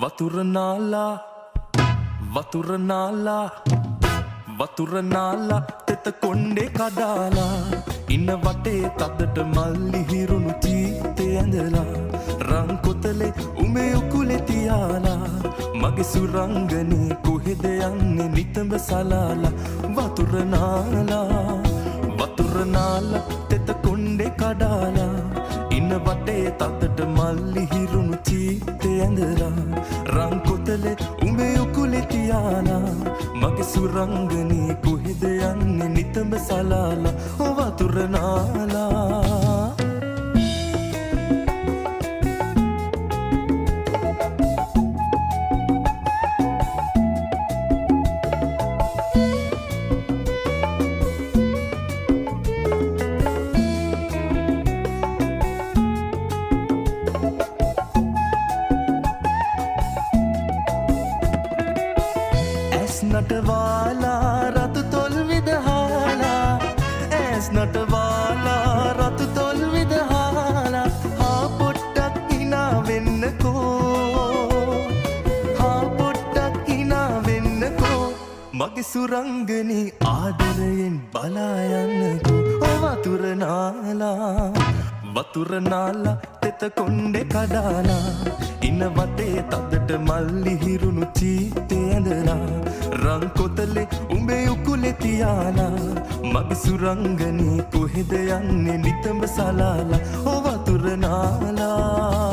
වතුර නාලා වතුර නාලා වතුර නාලා තෙත කොණ්ඩේ කඩාලා ඉන්න වටේ තදට මල්ලි හිරුණු චීතේ ඇඳලා රන් කොතලේ උමේ උකුලේ තියාලා මගේ සුරංගනේ කොහෙද යන්නේ නිතඹ සලාලා වතුර නාලා තෙත කොණ්ඩේ කඩාලා ඉන්න වටේ තදට මල්ලි හිරුණු චීතේ ඇඳලා රන් කොතලේ උමේ උකුලේ තියාලා මගේ සුරංගනේ කොහෙද යන්නේ නිතඹ සලාලා වතුර නාලා නටවාලා රතු තොල් විදහාලා ඇස් නටවාලා රතු තොල් විදහාලා හා පොට්ටක් හිනා වෙන්නකෝ හා පොට්ටක් හිනා වෙන්නකෝ මගේ සුරංගනී ආදරයෙන් බලා යන්නකෝ වතුර නාලා තෙත කොණ්ඩේ කඩාලා ඉන්න වටේ තදට මල්ලි හිරුණු චීතේ ඇඳලා රන් කොතලේ උඹේ උකුලේ තියාලා මගේ සුරංගනී කොහෙද යන්නේ නිතඹ සලාලා වතුර නාලා